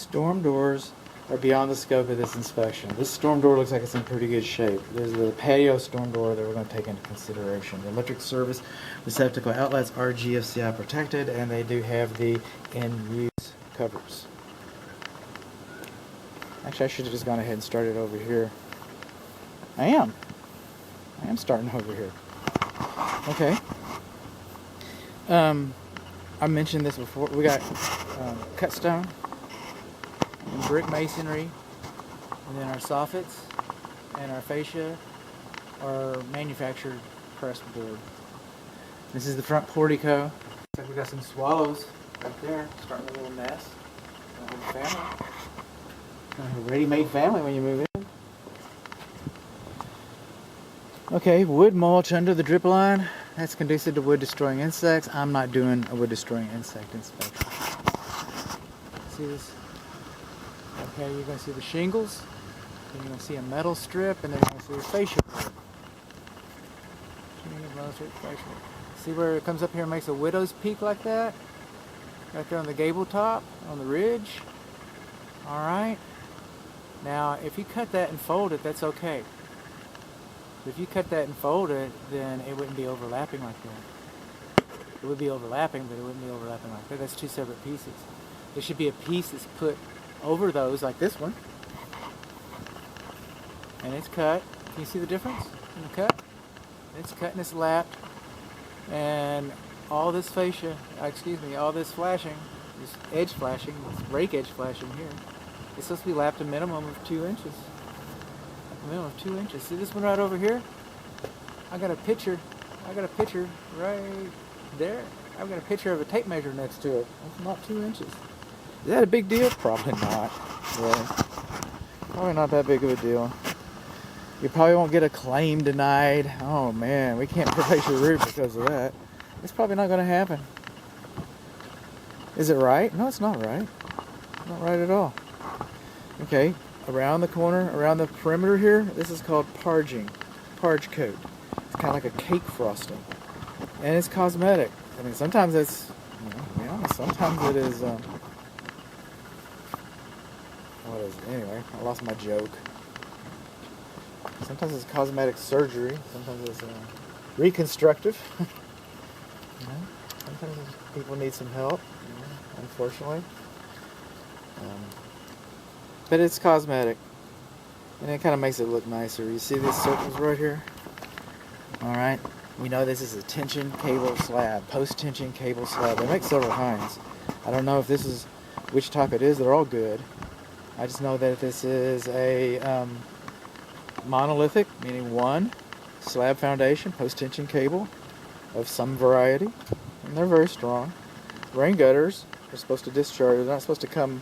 Storm doors are beyond the scope of this inspection. This storm door looks like it's in pretty good shape. There's the patio storm door that we're going to take into consideration. The electric service receptacle outlets are GFCI protected, and they do have the in-use covers. Actually, I should have just gone ahead and started over here. I am starting over here. Okay. I mentioned this before. We got cut stone and brick masonry, and then our soffits and our fascia are manufactured pressed board. This is the front portico. Looks like we got some swallows right there, starting a little nest. A little family. A ready-made family when you move in. Okay, wood mulch under the drip line. That's conducive to wood destroying insects. I'm not doing a wood destroying insect inspection. See this? Okay, you're going to see the shingles. Then you're going to see a metal strip, and then you're going to see the fascia board. See where it comes up here and makes a widow's peak like that? Right there on the gable top, on the ridge. Alright. Now, if you cut that and fold it, that's okay. If you cut that and fold it, then it wouldn't be overlapping like that. It would be overlapping, but it wouldn't be overlapping like that. That's two separate pieces. There should be a piece that's put over those, like this one. And it's cut. Can you see the difference in the cut? It's cut and it's lapped. And all this fascia, all this flashing, this edge flashing, this rake edge flashing here, it's supposed to be lapped a minimum of 2 inches. Minimum of 2 inches. See this one right over here? I got a picture right there. I've got a picture of a tape measure next to it. That's not 2 inches. Is that a big deal? Probably not. Really. Probably not that big of a deal. You probably won't get a claim denied. Oh man, we can't replace your roof because of that. It's probably not going to happen. Is it right? No, it's not right. Not right at all. Okay. Around the corner, around the perimeter here, this is called parge coat. It's kind of like a cake frosting. And it's cosmetic. I mean, sometimes it's, to be honest, sometimes it is, what is it? Anyway, I lost my joke. Sometimes it's cosmetic surgery. Sometimes it's reconstructive. Sometimes people need some help, unfortunately. But it's cosmetic, and it kind of makes it look nicer. You see these circles right here? Alright, we know this is a tension cable slab, post-tension cable slab. They make several kinds. I don't know if this is, which type it is. They're all good. I just know that this is a monolithic, meaning one slab foundation, post-tension cable of some variety, and they're very strong. Rain gutters are supposed to discharge. They're not supposed to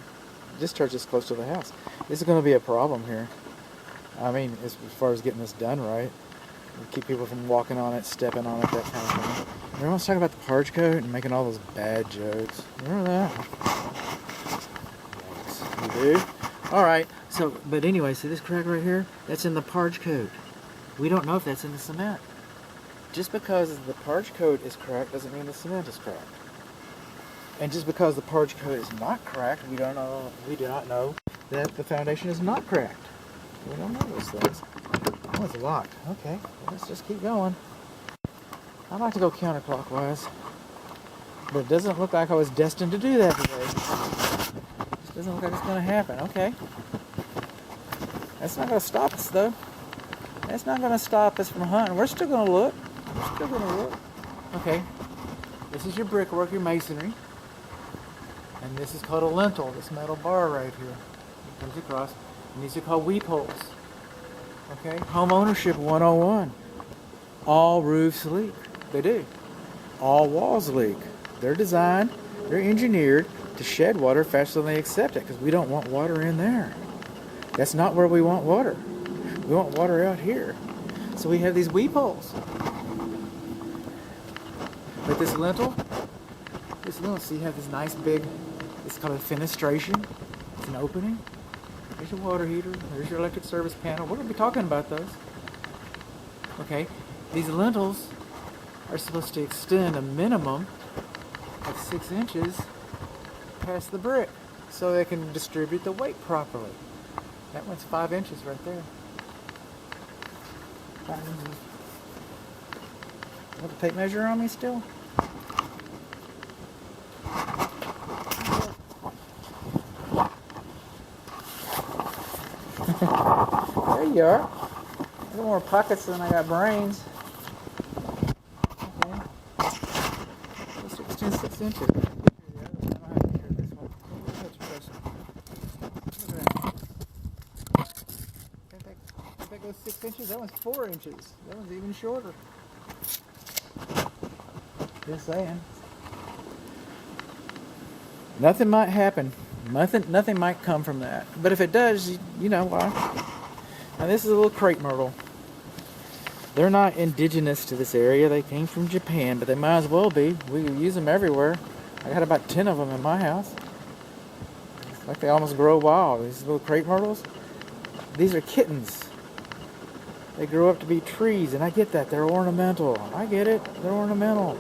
discharge this close to the house. This is going to be a problem here. I mean, as far as getting this done right. Keep people from walking on it, stepping on it, that kind of thing. Everyone's talking about the parge coat and making all those bad jokes. Remember that? Yes, you do? Alright, so, but anyway, see this crack right here? That's in the parge coat. We don't know if that's in the cement. Just because the parge coat is cracked doesn't mean the cement is cracked. And just because the parge coat is not cracked, we do not know that the foundation is not cracked. We don't know those things. Oh, it's locked. Okay, well, let's just keep going. I'd like to go counterclockwise, but it doesn't look like I was destined to do that today. It just doesn't look like it's going to happen. Okay. That's not going to stop us, though. That's not going to stop us from hunting. We're still going to look. Okay. This is your brickwork, your masonry. And this is called a lintel, this metal bar right here. It comes across. And these are called weep holes. Okay? Home ownership 101. All roofs leak. They do. All walls leak. They're designed, they're engineered to shed water faster than they accept it, because we don't want water in there. That's not where we want water. We want water out here. So we have these weep holes. But this lintel, so you have this nice big, it's called a fenestration. It's an opening. There's your water heater. There's your electric service panel. We're going to be talking about those. Okay, these lintels are supposed to extend a minimum of 6 inches past the brick. so they can distribute the weight properly. That one's 5 inches right there. 5 inches. Want the tape measure on me still? There you are. I got more pockets than I got brains. Okay. 6 inches. That goes 6 inches. That one's 4 inches. That one's even shorter. Just saying. Nothing might happen. Nothing might come from that. But if it does, you know why. Now this is a little crepe myrtle. They're not indigenous to this area. They came from Japan, but they might as well be. We use them everywhere. I got about 10 of them in my house. It's like they almost grow wild. These little crepe myrtles. These are kittens. They grow up to be trees, and I get that. They're ornamental. I get it. They're ornamental.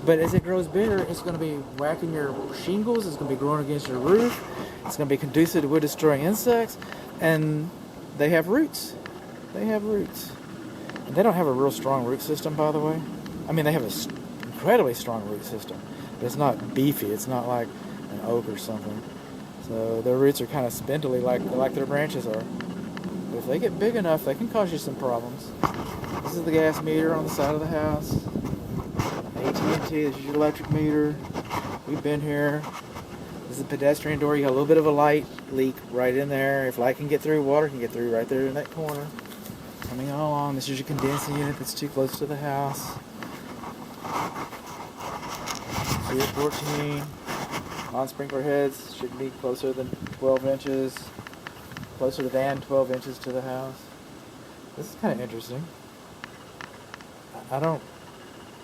But as it grows bigger, it's going to be whacking your shingles. It's going to be growing against your roof. It's going to be conducive to wood-destroying insects. And they have roots. They have roots. And they don't have a real strong root system, by the way. I mean, they have an incredibly strong root system. But it's not beefy. It's not like an oak or something. So their roots are kind of spindly like their branches are. But if they get big enough, they can cause you some problems. This is the gas meter on the side of the house. AT&T, this is your electric meter. We've been here. This is a pedestrian door. You got a little bit of a light leak right in there. If light can get through, water can get through right there in that corner. Coming on along. This is your condensing unit that's too close to the house. So you're 14. Non-sprinkler heads should be closer than 12 inches. Closer than 12 inches to the house. This is kind of interesting. I don't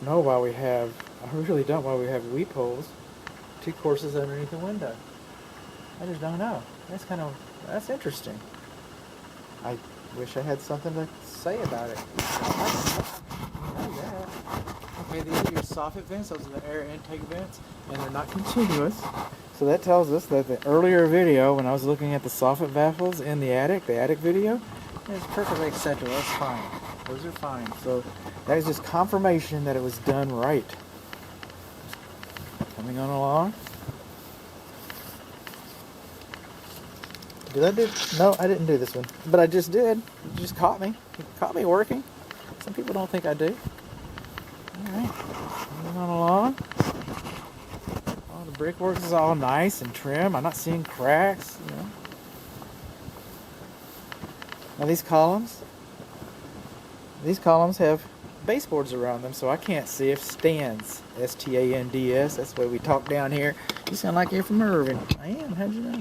know why we have, I really don't why we have weep holes 2 courses underneath the window. I just don't know. That's interesting. I wish I had something to say about it. Okay, these are your soffit vents. Those are the air intake vents, and they're not continuous. So that tells us that the earlier video, when I was looking at the soffit baffles in the attic video, it's perfectly acceptable. That's fine. Those are fine. So that is just confirmation that it was done right. Coming on along. Did I do? No, I didn't do this one. But I just did. You just caught me. You caught me working. Some people don't think I do. Alright. Moving on along. Oh, the brickwork is all nice and trim. I'm not seeing cracks, you know. Now these columns have baseboards around them, so I can't see if stands. S-T-A-N-D-S. That's the way we talk down here. You sound like you're from Irving. I am. How'd you know?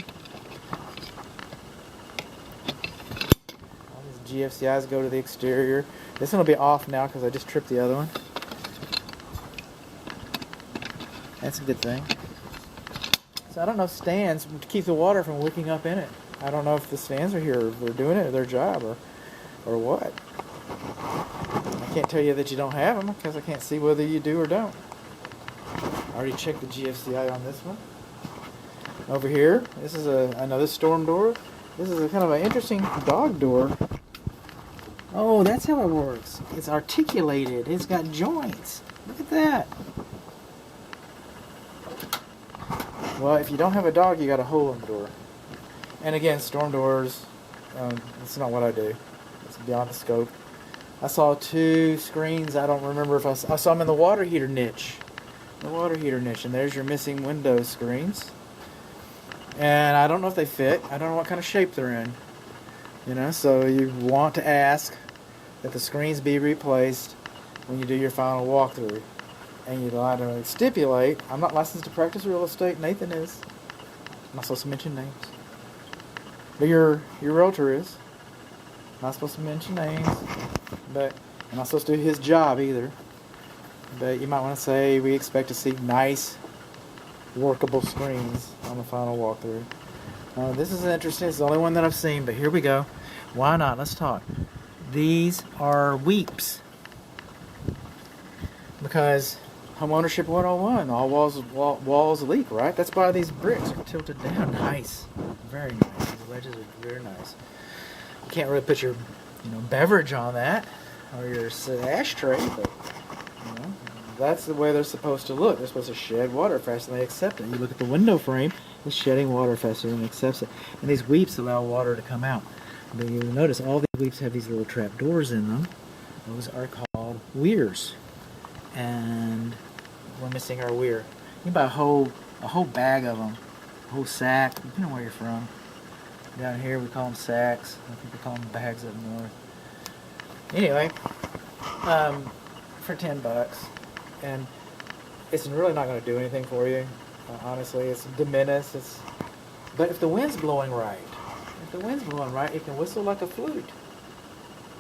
All these GFCIs go to the exterior. This one will be off now because I just tripped the other one. That's a good thing. So I don't know if stands to keep the water from wicking up in it. I don't know if the stands are here, or they're doing it, or their job, or what. I can't tell you that you don't have them because I can't see whether you do or don't. I already checked the GFCI on this one. Over here, this is another storm door. This is a kind of an interesting dog door. Oh, that's how it works. It's articulated. It's got joints. Look at that. Well, if you don't have a dog, you got a hole in the door. And again, storm doors, that's not what I do. It's beyond the scope. I saw 2 screens. I don't remember if I saw them in the water heater niche. The water heater niche. And there's your missing window screens. And I don't know if they fit. I don't know what kind of shape they're in. You know, so you want to ask that the screens be replaced when you do your final walkthrough. And you'd like to stipulate, I'm not licensed to practice real estate, Nathan is. I'm not supposed to mention names. But your realtor is. Not supposed to mention names. But I'm not supposed to do his job either. But you might want to say we expect to see nice, workable screens on the final walkthrough. This is interesting. It's the only one that I've seen, but here we go. Why not? Let's talk. These are weeps. Because Homeownership 101. All walls leak, right? That's why these bricks are tilted down. Nice. Very nice. These ledges are very nice. You can't really put your, beverage on that or your ashtray, but, that's the way they're supposed to look. They're supposed to shed water faster than they accept it. You look at the window frame, it's shedding water faster than it accepts it. And these weeps allow water to come out. But you'll notice all these weeps have these little trap doors in them. Those are called weirs. And we're missing our weir. You can buy a whole bag of them, a whole sack, depending on where you're from. Down here we call them sacks. I think we call them bags up north. Anyway, for $10, and it's really not going to do anything for you. Honestly, it's de minimis. But if the wind's blowing right, it can whistle like a flute.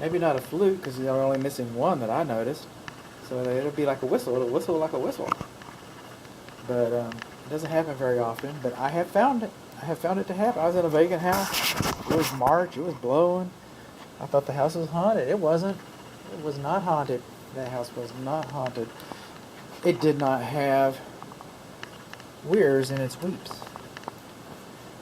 Maybe not a flute because you're only missing one that I noticed. So it'll be like a whistle. It'll whistle like a whistle. But it doesn't happen very often. But I have found it. I have found it to happen. I was in a vacant house. It was March. It was blowing. I thought the house was haunted. It wasn't. It was not haunted. That house was not haunted. It did not have weirs in its weeps.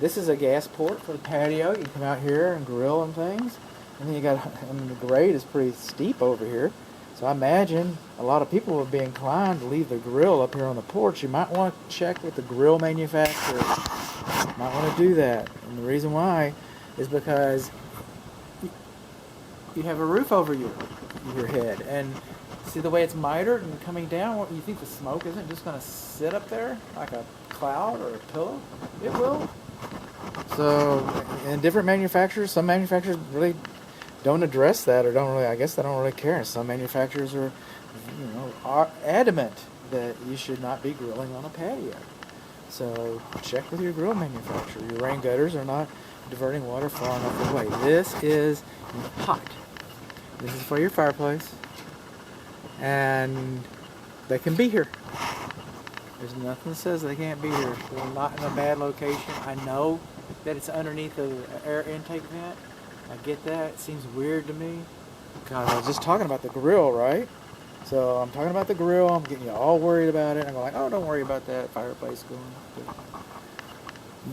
This is a gas port for the patio. You can come out here and grill and things. And then the grade is pretty steep over here. So I imagine a lot of people would be inclined to leave the grill up here on the porch. You might want to check with the grill manufacturer. You might want to do that. And the reason why is because you have a roof over your head. And see the way it's mitered and coming down? You think the smoke isn't just going to sit up there like a cloud or a pillow? It will. So, in different manufacturers, some manufacturers really don't address that, or I guess they don't really care. Some manufacturers are adamant that you should not be grilling on a patio. So check with your grill manufacturer. Your rain gutters are not diverting water far enough away. This is hot. This is for your fireplace. And they can be here. There's nothing that says they can't be here. They're not in a bad location. I know that it's underneath the air intake vent. I get that. It seems weird to me. God, I was just talking about the grill, right? So I'm talking about the grill. I'm getting you all worried about it. I'm like, oh, don't worry about that fireplace going.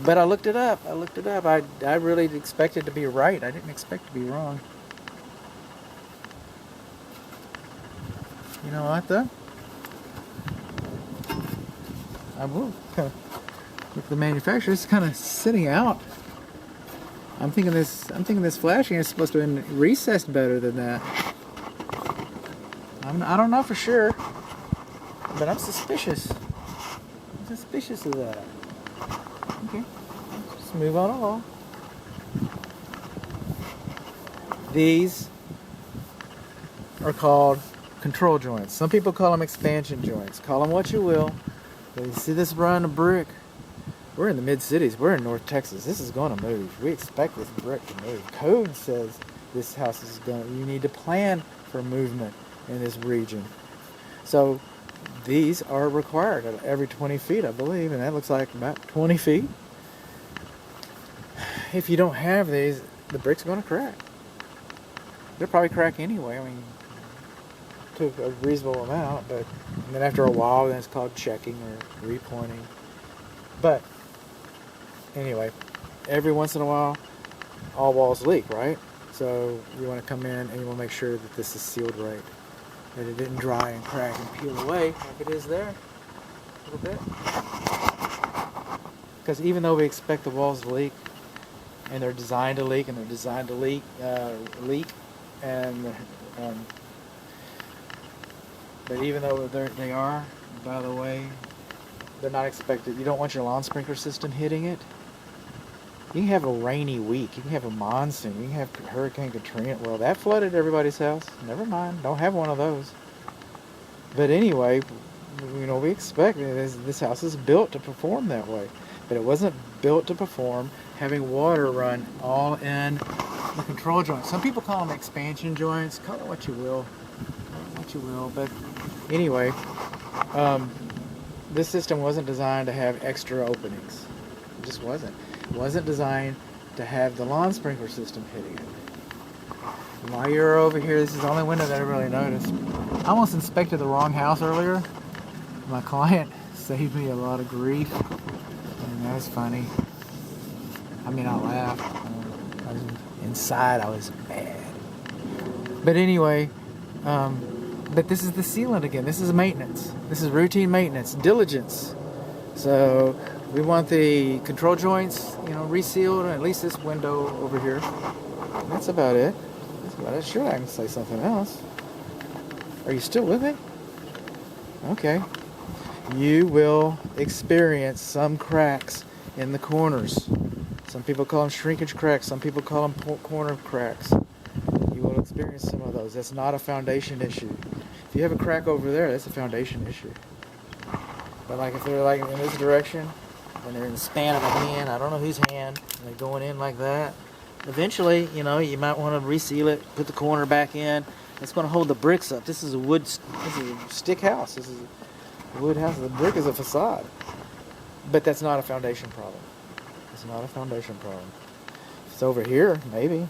But I looked it up. I really expected to be right. I didn't expect to be wrong. You know what, though? I will with the manufacturer. It's kind of sitting out. I'm thinking this flashing is supposed to have been recessed better than that. I don't know for sure, but I'm suspicious. I'm suspicious of that. Okay, let's move on along. These are called control joints. Some people call them expansion joints. Call them what you will. But you see this run of brick? We're in the mid-cities. We're in North Texas. This is going to move. We expect this brick to move. Code says this house is going to... You need to plan for movement in this region. So these are required at every 20 feet, I believe. And that looks like about 20 feet. If you don't have these, the brick's going to crack. They'll probably crack anyway. I mean, to a reasonable amount. But and then after a while, then it's called checking or repointing. But anyway, every once in a while, all walls leak, right? So you want to come in and you want to make sure that this is sealed right, that it didn't dry and crack and peel away like it is there a little bit. Because even though we expect the walls to leak, and they're designed to leak, but even though they are, by the way, they're not expected. You don't want your lawn sprinkler system hitting it. You can have a rainy week. You can have a monsoon. You can have Hurricane Katrina. Well, that flooded everybody's house. Never mind. Don't have one of those. But anyway, we expect this house is built to perform that way. But it wasn't built to perform having water run all in the control joints. Some people call them expansion joints. Call it what you will. But anyway, this system wasn't designed to have extra openings. It just wasn't. It wasn't designed to have the lawn sprinkler system hitting it. While you're over here, this is the only window that I really noticed. I almost inspected the wrong house earlier. My client saved me a lot of grief, and that was funny. I mean, I laughed. Inside, I was mad. But anyway, but this is the sealant again. This is maintenance. This is routine maintenance, diligence. So we want the control joints, resealed, and at least this window over here. And that's about it. That's about it. Sure, I can say something else. Are you still with me? Okay. You will experience some cracks in the corners. Some people call them shrinkage cracks. Some people call them corner cracks. You will experience some of those. That's not a foundation issue. If you have a crack over there, that's a foundation issue. But like if they're like in this direction, and they're in the span of a hand, I don't know whose hand, and they're going in like that, eventually, you might want to reseal it, put the corner back in. It's going to hold the bricks up. This is a stick house. This is a wood house. The brick is a facade. But that's not a foundation problem. It's not a foundation problem. If it's over here, maybe.